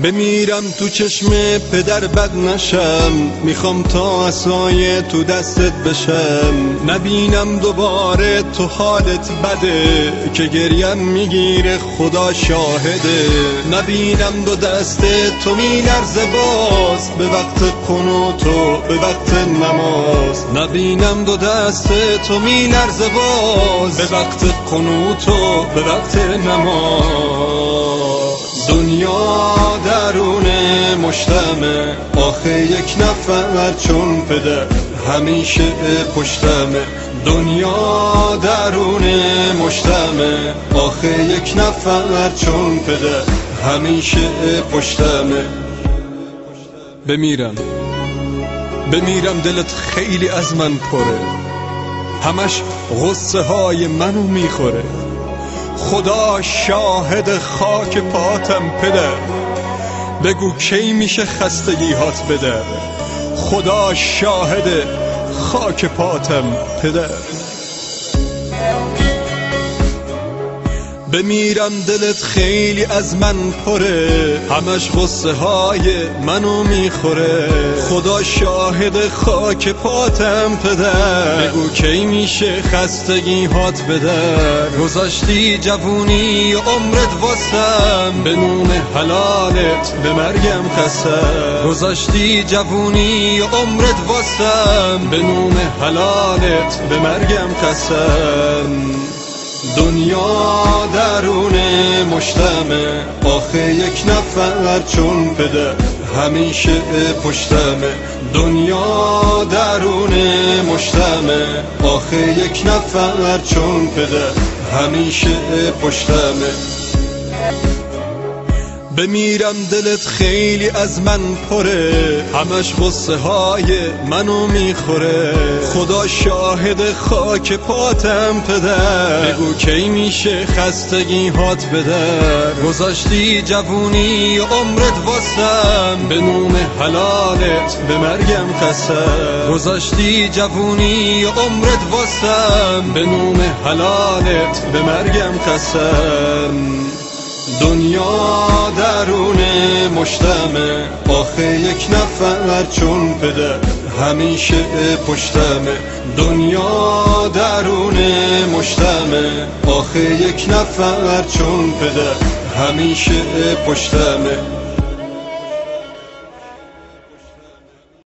بمیرم تو چشم پدر بد نشم، میخوام تا عصای تو دستت بشم. نبینم دوباره تو حالت بده که گریم میگیره خدا شاهده. نبینم دو دست تو میلرزه باز به وقت قنوت و به وقت نماز. نبینم دو دست تو میلرزه باز به وقت قنوت و به وقت نماز. دنیا درون مشتمه، آخه یک نفر چون پدر همیشه پشتمه. دنیا درون مشتمه، آخه یک نفر چون پدر همیشه پشتمه. بمیرم دلت خیلی از من پره، همش غصه های منو میخوره. خدا شاهد خاک پاتم پدر، بگو کی میشه خستگی هات بدر. خدا شاهد خاک پاتم پدر. بمیرم دلت خیلی از من پره، همش غصه های منو میخوره. خدا شاهد خاک پاتم پدر، بگو کی میشه خستگی هات بدر. گذاشتی جوونی عمرت واسم، به نون حلالت به مرگم قسم. گذاشتی جوونی عمرت واسم، به نون حلالت به مرگم قسم. دنیا درون مشتمه، آخه یک نفر چون پدر همیشه پشتمه. دنیا درون مشتمه، آخه یک نفر چون پدر همیشه پشتمه. بمیرم دلت خیلی از من پره، همش غصه های منو میخوره. خدا شاهد خاک پاتم پدر، بگو کی میشه خستگی هات بدر. گذاشتی جوونی عمرت واسم، به نون حلالت به مرگم قسم. گذاشتی جوونی عمرت واسم، به نون حلالت به مرگم قسم. دنیا درون مشتمه، آخه یک نفر چون پدر همیشه پشتمه. دنیا درون مشتمه، آخه یک نفر چون پدر همیشه پشتمه.